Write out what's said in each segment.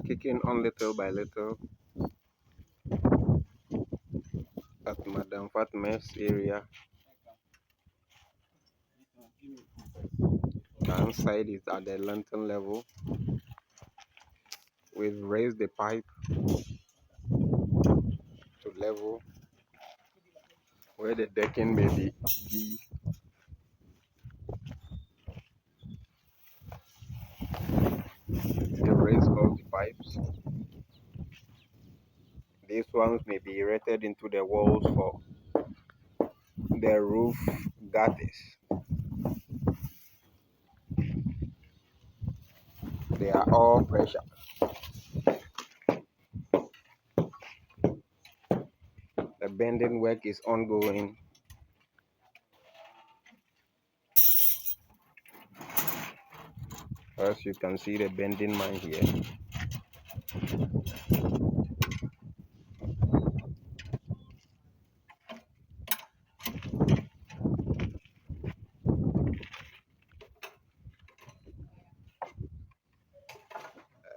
kicking on little by little at Madam Fatma's area. The inside is at the lantern level. We've raised the pipe to level where the decking may be. They raise all the pipes. These ones may be erected into the walls for the roof gutters. They are all pressure. The bending work is ongoing. As you can see the bending man here.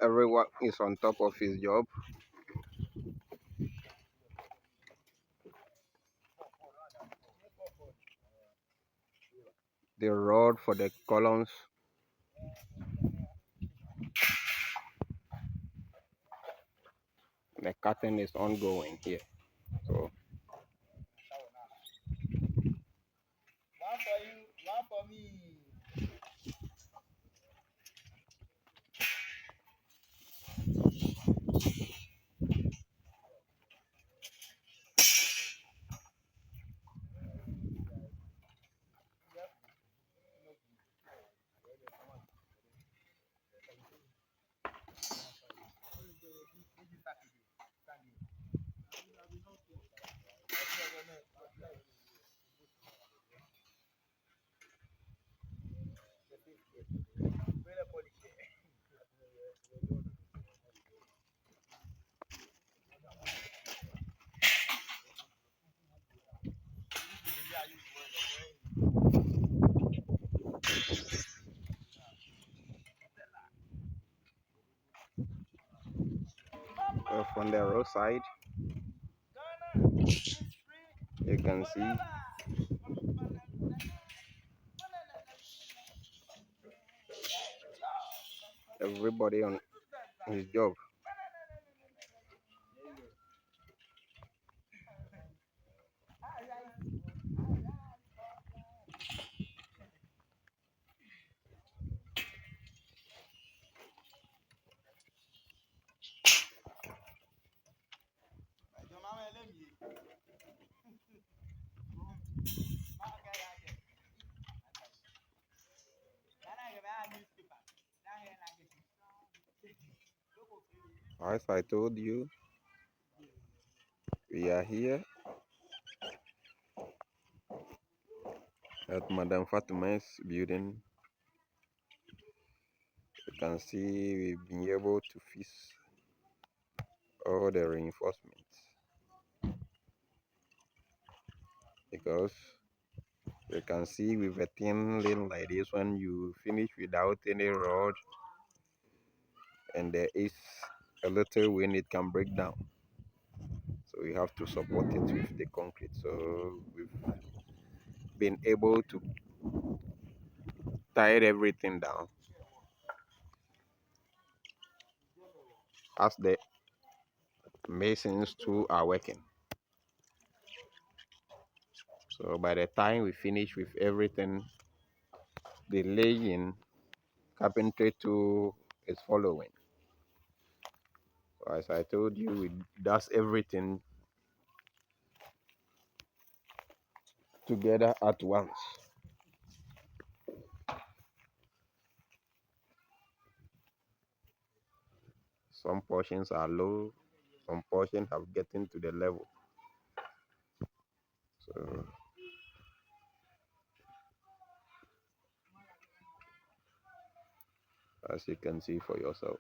Everyone is on top of his job. The rod for the columns. The curtain is ongoing here. So from the roadside, you can see everybody on his job. As I told you, we are here at Madam Fatima's building. You can see we've been able to fix all the reinforcements because you can see with a thin lane like this, when you finish without any rod and there is a little wind, it can break down. So we have to support it with the concrete. So we've been able to tie everything down as the masons too are working. So by the time we finish with everything, the laying carpentry too is following. So as I told you, it does everything together at once. Some portions are low, some portions have gotten to the level. So as you can see for yourself.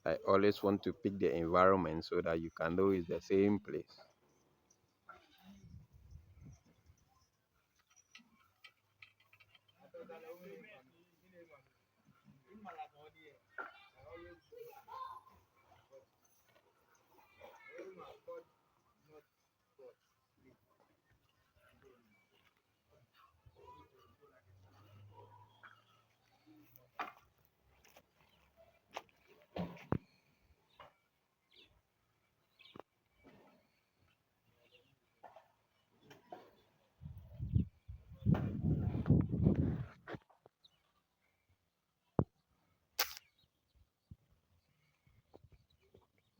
I always want to pick the environment so that you can know it's the same place.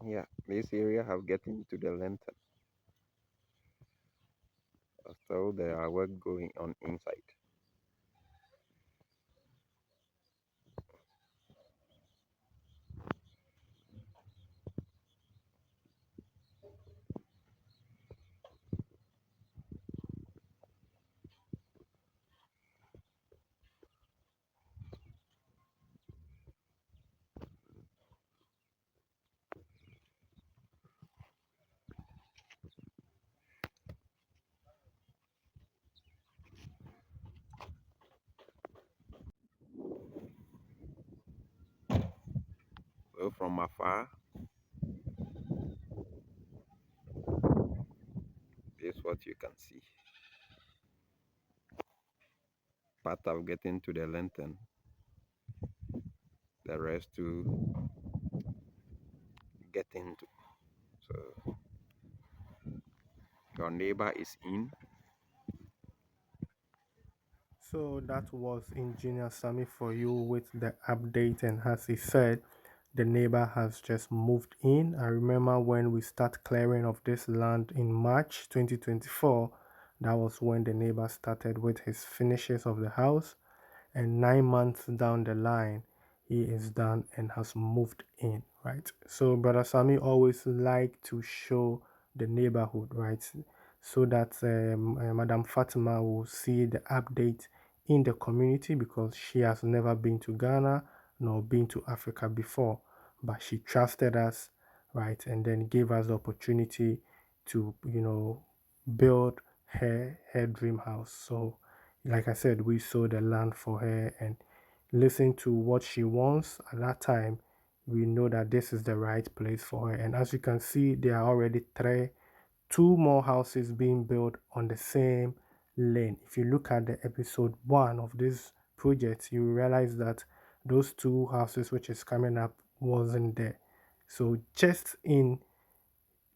Yeah, this area have getting to the lantern. So there are work going on inside. So from afar, this is what you can see. Part of getting to the lantern, the rest to get into. So your neighbor is in. So that was Engineer Sammy for you with the update, and as he said, the neighbor has just moved in. I remember when we start clearing of this land in March 2024, that was when the neighbor started with his finishes of the house, and 9 months down the line he is done and has moved in, right? So brother Sami always like to show the neighborhood, right, so that Madam Fatima will see the update in the community, because she has never been to Ghana nor been to Africa before, but she trusted us, right, and then gave us the opportunity to build her dream house. So like I said, we sold the land for her and listen to what she wants at that time. We know that this is the right place for her. And as you can see, there are already two more houses being built on the same lane. If you look at the episode 1 of this project, you realize that those two houses which is coming up wasn't there. So just in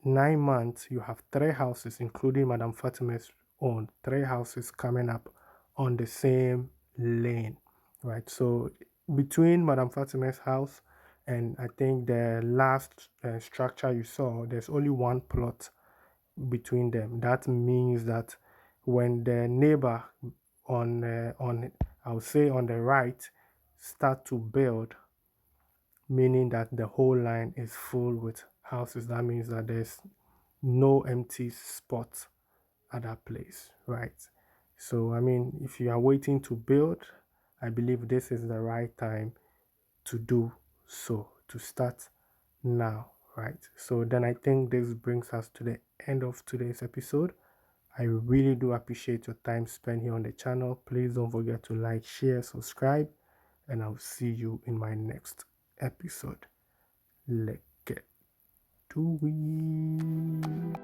9 months, you have three houses, including Madam Fatima's own, three houses coming up on the same lane, right? So between Madam Fatima's house and I think the last structure you saw, there's only one plot between them. That means that when the neighbor on I would say on the right start to build, meaning that the whole line is full with houses, that means that there's no empty spot at that place, right? So, I mean, if you are waiting to build, I believe this is the right time to do so, to start now, right? So, then I think this brings us to the end of today's episode. I really do appreciate your time spent here on the channel. Please don't forget to like, share, subscribe, and I'll see you in my next episode. Let's get to it.